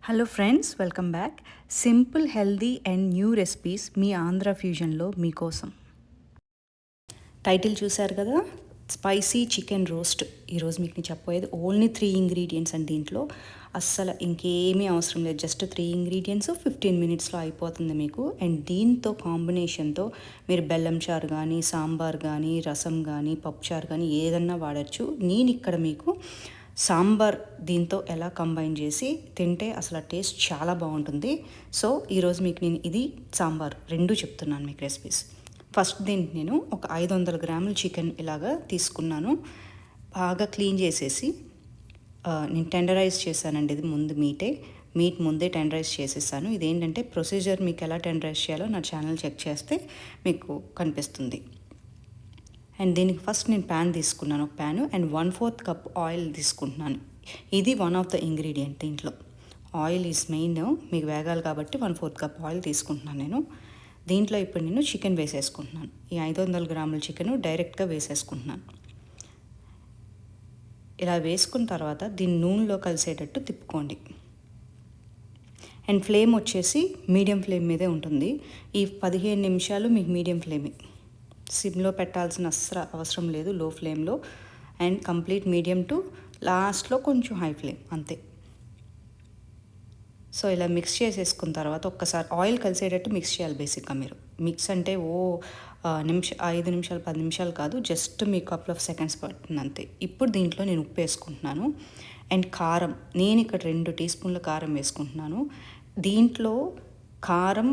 Hello friends, welcome back. Simple, healthy and new recipes మీ ఆంధ్ర ఫ్యూజన్లో మీకోసం. టైటిల్ చూశారు కదా, స్పైసీ చికెన్ రోస్ట్. ఈరోజు మీకు నేను చెప్పబోయేది ఓన్లీ 3 ఇంగ్రీడియంట్స్ అండి. దీంట్లో అస్సలు ఇంకేమీ అవసరం లేదు. జస్ట్ 3 ఇంగ్రీడియంట్స్ 15 మినిట్స్లో అయిపోతుంది మీకు. అండ్ దీంతో కాంబినేషన్తో మీరు బెల్లం చారు కానీ, సాంబార్ కానీ, రసం కానీ, పప్పుచారు కానీ ఏదన్నా వాడచ్చు. నేను ఇక్కడ మీకు సాంబార్ దీంతో ఎలా కంబైన్ చేసి తింటే అసలు టేస్ట్ చాలా బాగుంటుంది. సో ఈరోజు మీకు నేను ఇది సాంబార్ రెండు చెప్తున్నాను మీకు రెసిపీస్. ఫస్ట్ దీనికి నేను ఒక 500 గ్రాముల చికెన్ ఇలాగా తీసుకున్నాను. బాగా క్లీన్ చేసేసి నేను టెండరైజ్ చేశానండి. ఇది మీట్ ముందే టెండరైజ్ చేసేసాను. ఇదేంటంటే ప్రొసీజర్ మీకు ఎలా టెండరైజ్ చేయాలో నా ఛానల్ చెక్ చేస్తే మీకు కనిపిస్తుంది. అండ్ దీనికి ఫస్ట్ నేను ప్యాన్ తీసుకున్నాను, ఒక ప్యాను, అండ్ 1/4 కప్ ఆయిల్ తీసుకుంటున్నాను. ఇది వన్ ఆఫ్ ద ఇంగ్రీడియంట్. దీంట్లో ఆయిల్ ఈజ్ మెయిన్, మీకు వేగాలి కాబట్టి 1/4 కప్ ఆయిల్ తీసుకుంటున్నాను నేను. దీంట్లో ఇప్పుడు నేను చికెన్ వేసేసుకుంటున్నాను. ఈ 500 గ్రాముల చికెన్ డైరెక్ట్గా వేసేసుకుంటున్నాను. ఇలా వేసుకున్న తర్వాత దీన్ని నూనెలో కలిసేటట్టు తిప్పుకోండి. అండ్ ఫ్లేమ్ వచ్చేసి మీడియం ఫ్లేమ్ మీదే ఉంటుంది. ఈ 15 నిమిషాలు మీకు మీడియం ఫ్లేమే, సిమ్లో పెట్టాల్సిన అవసరం లేదు, లో ఫ్లేమ్లో. అండ్ కంప్లీట్ మీడియం టు లాస్ట్లో కొంచెం హై ఫ్లేమ్, అంతే. సో ఇలా మిక్స్ చేసేసుకున్న తర్వాత ఒక్కసారి ఆయిల్ కలిసేటట్టు మిక్స్ చేయాలి. బేసిక్గా మీరు మిక్స్ అంటే 5 నిమిషాలు 10 నిమిషాలు కాదు, just me couple of seconds పడుతుంది అంతే. ఇప్పుడు దీంట్లో నేను ఉప్పు వేసుకుంటున్నాను. అండ్ కారం, నేను ఇక్కడ 2 టీ స్పూన్ల కారం వేసుకుంటున్నాను. దీంట్లో కారం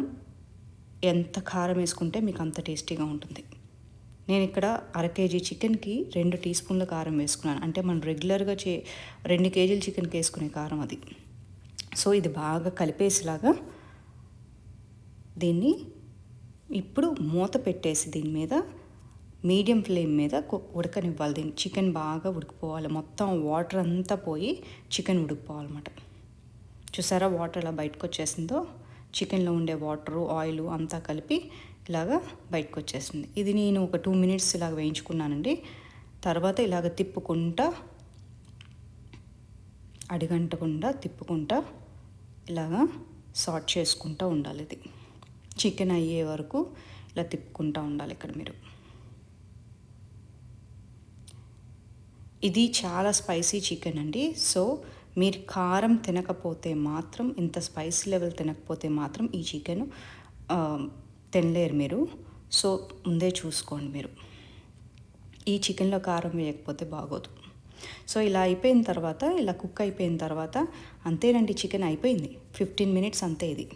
ఎంత కారం వేసుకుంటే మీకు అంత టేస్టీగా ఉంటుంది. నేను ఇక్కడ 1/2 కేజీ చికెన్కి 2 టీ స్పూన్ల కారం వేసుకున్నాను. అంటే మనం రెగ్యులర్గా 2 కేజీల చికెన్కి వేసుకునే కారం అది. సో ఇది బాగా కలిపేసేలాగా దీన్ని ఇప్పుడు మూత పెట్టేసి దీని మీద మీడియం ఫ్లేమ్ మీద ఉడకనివ్వాలి. దీన్ని చికెన్ బాగా ఉడికిపోవాలి, మొత్తం వాటర్ అంతా పోయి చికెన్ ఉడికిపోవాలన్నమాట. చూసారా వాటర్ ఎలా బయటకు వచ్చేసిందో, చికెన్లో ఉండే వాటరు ఆయిల్ అంతా కలిపి ఇలాగా బయటకు వచ్చేసింది. ఇది నేను ఒక 2 మినిట్స్ ఇలాగ వేయించుకున్నానండి. తర్వాత ఇలాగ తిప్పుకుంటా, అడిగంటకుండా తిప్పుకుంటా ఇలాగా సార్ట్ చేసుకుంటూ ఉండాలి. ఇది చికెన్ అయ్యే వరకు ఇలా తిప్పుకుంటూ ఉండాలి. ఇక్కడ మీరు ఇది చాలా స్పైసీ చికెన్ అండి. సో మీరు కారం తినకపోతే మాత్రం, ఇంత స్పైసీ లెవెల్ తినకపోతే మాత్రం ఈ చికెన్ తినలేరు మీరు. సో ముందే చూసుకోండి మీరు, ఈ చికెన్లో కారం వేయకపోతే బాగోదు. సో ఇలా అయిపోయిన తర్వాత, ఇలా కుక్ అయిపోయిన తర్వాత అంతేనండి, చికెన్ అయిపోయింది. 15 మినిట్స్ అంతే ఇది.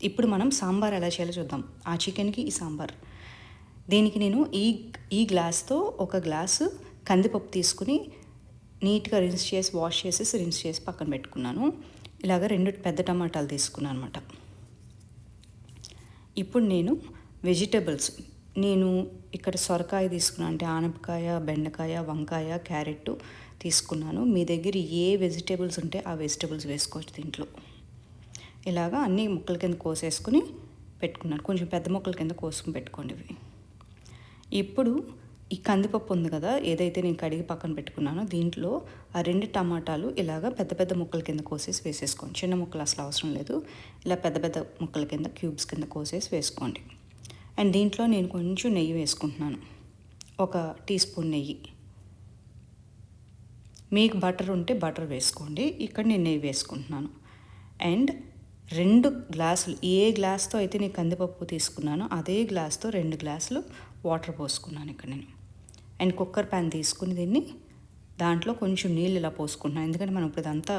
ఇప్పుడు మనం సాంబార్ ఎలా చేయాలో చూద్దాం. ఆ చికెన్కి ఈ సాంబార్. దీనికి నేను ఈ గ్లాస్తో ఒక గ్లాసు కందిపప్పు తీసుకుని నీట్గా వాష్ చేసి రిన్స్ చేసి పక్కన పెట్టుకున్నాను. ఇలాగ 2 పెద్ద టమాటాలు తీసుకున్నాను అనమాట. ఇప్పుడు నేను వెజిటబుల్స్, నేను ఇక్కడ సొరకాయ తీసుకున్నాను, అంటే ఆనపకాయ, బెండకాయ, వంకాయ, క్యారెట్ తీసుకున్నాను. మీ దగ్గర ఏ వెజిటేబుల్స్ ఉంటే ఆ వెజిటేబుల్స్ వేసుకోవచ్చు దీంట్లో. ఇలాగా అన్ని ముక్కల కింద కోసేసుకుని పెట్టుకున్నాను. కొంచెం పెద్ద ముక్కల కింద కోసుకుని పెట్టుకోండి ఇవి. ఇప్పుడు ఈ కందిపప్పు ఉంది కదా, ఏదైతే నేను కడిగి పక్కన పెట్టుకున్నానో, దీంట్లో ఆ 2 టమాటాలు ఇలాగ పెద్ద పెద్ద ముక్కల కింద కోసేసి వేసేసుకోండి. చిన్న ముక్కలు అసలు అవసరం లేదు. ఇలా పెద్ద పెద్ద ముక్కల కింద క్యూబ్స్ కింద కోసేసి వేసుకోండి. అండ్ దీంట్లో నేను కొంచెం నెయ్యి వేసుకుంటున్నాను, 1 టీ స్పూన్ నెయ్యి. మీకు బటర్ ఉంటే బటర్ వేసుకోండి. ఇక్కడ నేను నెయ్యి వేసుకుంటున్నాను. అండ్ 2 గ్లాసులు, ఏ గ్లాస్తో అయితే నేను కందిపప్పు తీసుకున్నానో అదే గ్లాస్తో 2 గ్లాసులు వాటర్ పోసుకున్నాను ఇక్కడ నేను. అండ్ కుక్కర్ ప్యాన్ తీసుకుని దీన్ని దాంట్లో కొంచెం నీళ్ళు ఇలా పోసుకుంటున్నాను. ఎందుకంటే మనం ఇప్పుడు ఇదంతా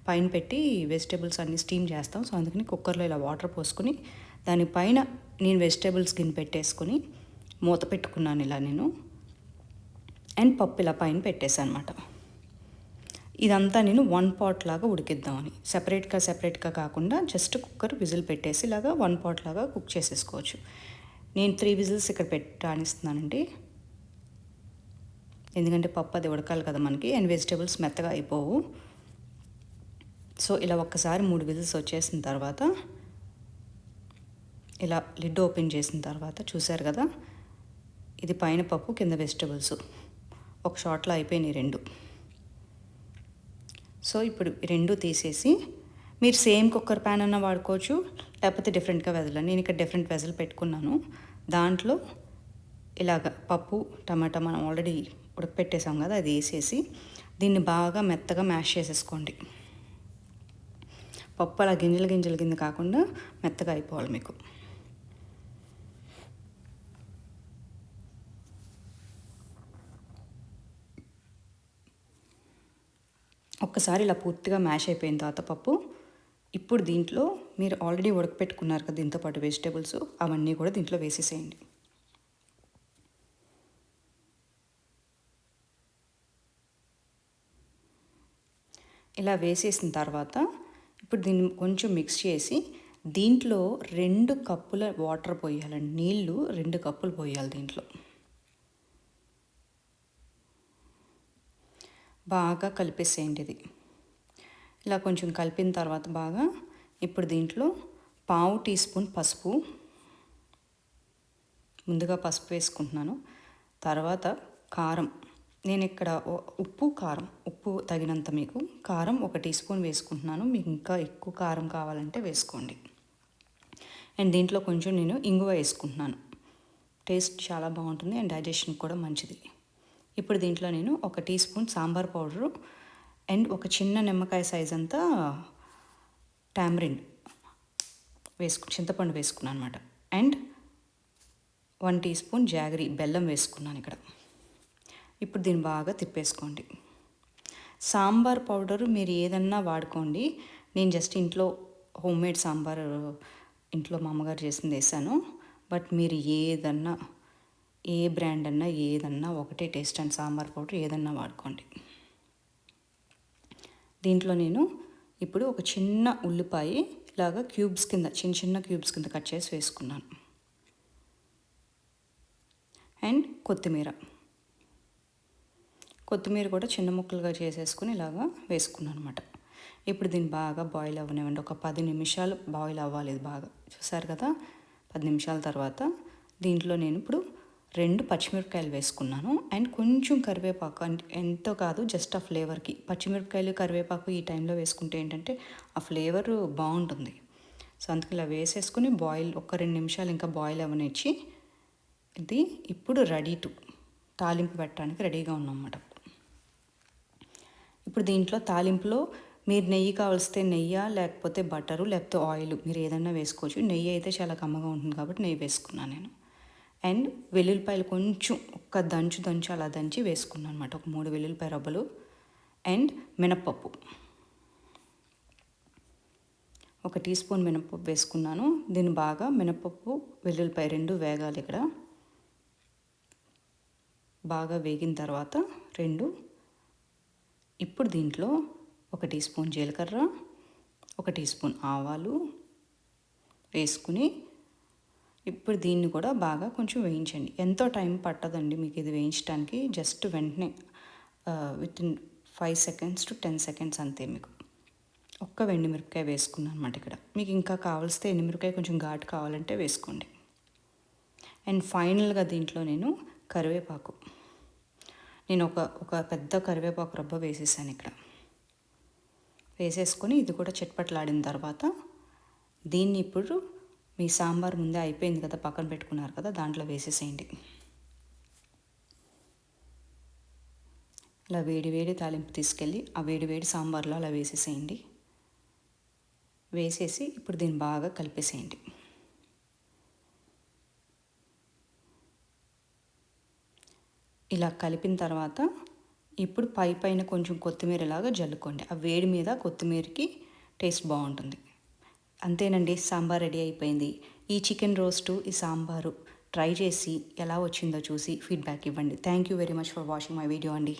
పైన పెట్టి వెజిటేబుల్స్ అన్నీ స్టీమ్ చేస్తాం. సో అందుకని కుక్కర్లో ఇలా వాటర్ పోసుకుని దానిపైన నేను వెజిటేబుల్స్ గిన్నె పెట్టేసుకుని మూత పెట్టుకున్నాను ఇలా నేను. అండ్ పప్పు ఇలా పైన పెట్టేసాను అనమాట. ఇదంతా నేను 1 పాట్ లాగా ఉడికిద్దామని, సెపరేట్గా కాకుండా జస్ట్ కుక్కర్ విజిల్ పెట్టేసి ఇలాగా 1 పాట్ లాగా కుక్ చేసేసుకోవచ్చు. నేను 3 విజిల్స్ ఇక్కడ పెట్టానిస్తున్నానండి, ఎందుకంటే పప్పు అది ఉడకాలి కదా మనకి, అండ్ వెజిటేబుల్స్ మెత్తగా అయిపోవు. సో ఇలా ఒక్కసారి 3 విజిల్స్ వచ్చేసిన తర్వాత ఇలా లిడ్ ఓపెన్ చేసిన తర్వాత చూసారు కదా, ఇది పైన పప్పు కింద వెజిటేబుల్స్ ఒక షాట్లో అయిపోయినాయి 2. సో ఇప్పుడు 2 తీసేసి మీరు సేమ్ కుక్కర్ ప్యాన్ అన్న వాడుకోవచ్చు, లేకపోతే డిఫరెంట్గా వెజల్. నేను ఇక్కడ డిఫరెంట్ వెజల్ పెట్టుకున్నాను. దాంట్లో ఇలాగ పప్పు టమాటా మనం ఆల్రెడీ ఉడకపెట్టేసాం కదా, అది వేసేసి దీన్ని బాగా మెత్తగా మ్యాష్ చేసేసుకోండి. పప్పు అలా గింజలు గింజలు కింద కాకుండా మెత్తగా అయిపోవాలి మీకు. ఒక్కసారి ఇలా పూర్తిగా మ్యాష్ అయిపోయిన తర్వాత పప్పు, ఇప్పుడు దీంట్లో మీరు ఆల్రెడీ ఉడకపెట్టుకున్నారు కదా దీంతో పాటు వెజిటేబుల్స్, అవన్నీ కూడా దీంట్లో వేసేసేయండి. ఇలా వేసేసిన తర్వాత ఇప్పుడు దీన్ని కొంచెం మిక్స్ చేసి దీంట్లో 2 కప్పుల వాటర్ పోయాలండి. నీళ్ళు 2 కప్పులు పోయాలి దీంట్లో. బాగా కలిపేసేయండి ఇది. ఇలా కొంచెం కలిపిన తర్వాత బాగా ఇప్పుడు దీంట్లో 1/2 టీ స్పూన్ పసుపు, ముందుగా పసుపు వేసుకుంటున్నాను. తర్వాత కారం, నేను ఇక్కడ ఉప్పు తగినంత మీకు. కారం 1 టీ స్పూన్ వేసుకుంటున్నాను. మీకు ఇంకా ఎక్కువ కారం కావాలంటే వేసుకోండి. అండ్ దీంట్లో కొంచెం నేను ఇంగువ వేసుకుంటున్నాను. టేస్ట్ చాలా బాగుంటుంది అండ్ డైజెషన్ కూడా మంచిది. ఇప్పుడు దీంట్లో నేను 1 tea spoon sambar powder and ఒక చిన్న నిమ్మకాయ సైజ్ అంతా టామరిన్ చింతపండు వేసుకున్నాను అనమాట. అండ్ 1 టీ స్పూన్ జాగరీ బెల్లం వేసుకున్నాను ఇక్కడ. ఇప్పుడు దీన్ని బాగా తిప్పేసుకోండి. సాంబార్ పౌడరు మీరు ఏదన్నా వాడుకోండి. నేను జస్ట్ ఇంట్లో హోమ్మేడ్ సాంబార్ ఇంట్లో మా అమ్మగారు చేసింది వేసాను. బట్ మీరు ఏదన్నా, ఏ బ్రాండ్ అన్నా ఏదన్నా ఒకటే టేస్ట్ అండ్ సాంబార్ పౌడర్ ఏదన్నా వాడుకోండి. దీంట్లో నేను ఇప్పుడు ఒక చిన్న ఉల్లిపాయ ఇలాగా క్యూబ్స్ కింద చిన్న క్యూబ్స్ కింద కట్ చేసి వేసుకున్నాను. అండ్ కొత్తిమీర కూడా చిన్న ముక్కలుగా చేసేసుకుని ఇలాగా వేసుకున్నాను అనమాట. ఇప్పుడు దీన్ని బాగా బాయిల్ అవ్వనివ్వండి. ఒక 10 నిమిషాలు బాయిల్ అవ్వాలి ఇది బాగా. చూసారు కదా, 10 నిమిషాల తర్వాత దీంట్లో నేను ఇప్పుడు 2 పచ్చిమిరపకాయలు వేసుకున్నాను. అండ్ కొంచెం కరివేపాకు, అంటే ఎంతో కాదు, జస్ట్ ఆ ఫ్లేవర్కి. పచ్చిమిరపకాయలు కరివేపాకు ఈ టైంలో వేసుకుంటే ఏంటంటే ఆ ఫ్లేవర్ బాగుంటుంది. సో అందుకే ఇలా వేసేసుకుని ఒక 2 నిమిషాలు ఇంకా బాయిల్ అవ్వనిచ్చి ఇది ఇప్పుడు తాలింపు పెట్టడానికి రెడీగా ఉన్నామన్నమాట. ఇప్పుడు దీంట్లో తాలింపులో మీరు నెయ్యి కావలిస్తే నెయ్యి, లేకపోతే బటరు, లేకపోతే ఆయిల్, మీరు ఏదైనా వేసుకోవచ్చు. నెయ్యి అయితే చాలా కమ్మగా ఉంటుంది కాబట్టి నెయ్యి వేసుకున్నాను నేను. అండ్ వెల్లుల్లిపాయలు కొంచెం ఒక దంచు అలా దంచి వేసుకున్నాను అనమాట. ఒక 3 వెల్లుల్లిపాయ రబ్బలు. అండ్ మినప్పప్పు 1 టీ స్పూన్ మినప్పప్పు వేసుకున్నాను. దీన్ని బాగా మినప్పప్పు వెల్లుల్లిపాయ 2 వేగాలి ఇక్కడ. బాగా వేగిన తర్వాత ఇప్పుడు దీంట్లో 1 టీ స్పూన్ జీలకర్ర, 1 టీ స్పూన్ ఆవాలు వేసుకుని ఇప్పుడు దీన్ని కూడా బాగా కొంచెం వేయించండి. ఎంతో టైం పట్టదండి మీకు ఇది వేయించడానికి. జస్ట్ వెంటనే వితిన్ 5 seconds to 10 seconds అంతే. మీకు ఒక్క ఎండుమిరపకాయ వేసుకున్నాను అనమాట ఇక్కడ. మీకు ఇంకా కావాల్స్తే ఎండుమిరపకాయ కొంచెం ఘాటు కావాలంటే వేసుకోండి. అండ్ ఫైనల్గా దీంట్లో నేను కరివేపాకు, నేను ఒక పెద్ద కరివేపాకు రబ్బ వేసేసాను ఇక్కడ. వేసేసుకొని ఇది కూడా చిట్పట్లాడిన తర్వాత దీన్ని ఇప్పుడు మీ సాంబార్ ముందే అయిపోయింది కదా, పక్కన పెట్టుకున్నారు కదా, దాంట్లో వేసేసేయండి. ఇలా వేడి తాలింపు తీసుకెళ్ళి ఆ వేడి సాంబార్లో అలా వేసేసేయండి. వేసేసి ఇప్పుడు దీన్ని బాగా కలిపేసేయండి. ఇలా కలిపిన తర్వాత ఇప్పుడు పైన కొంచెం కొత్తిమీర ఇలాగా జల్లుకోండి. ఆ వేడి మీద కొత్తిమీరకి టేస్ట్ బాగుంటుంది. అంతేనండి, సాంబార్ రెడీ అయిపోయింది. ఈ చికెన్ రోస్టు, ఈ సాంబారు ట్రై చేసి ఎలా వచ్చిందో చూసి ఫీడ్బ్యాక్ ఇవ్వండి. Thank you very much for watching my video అండి.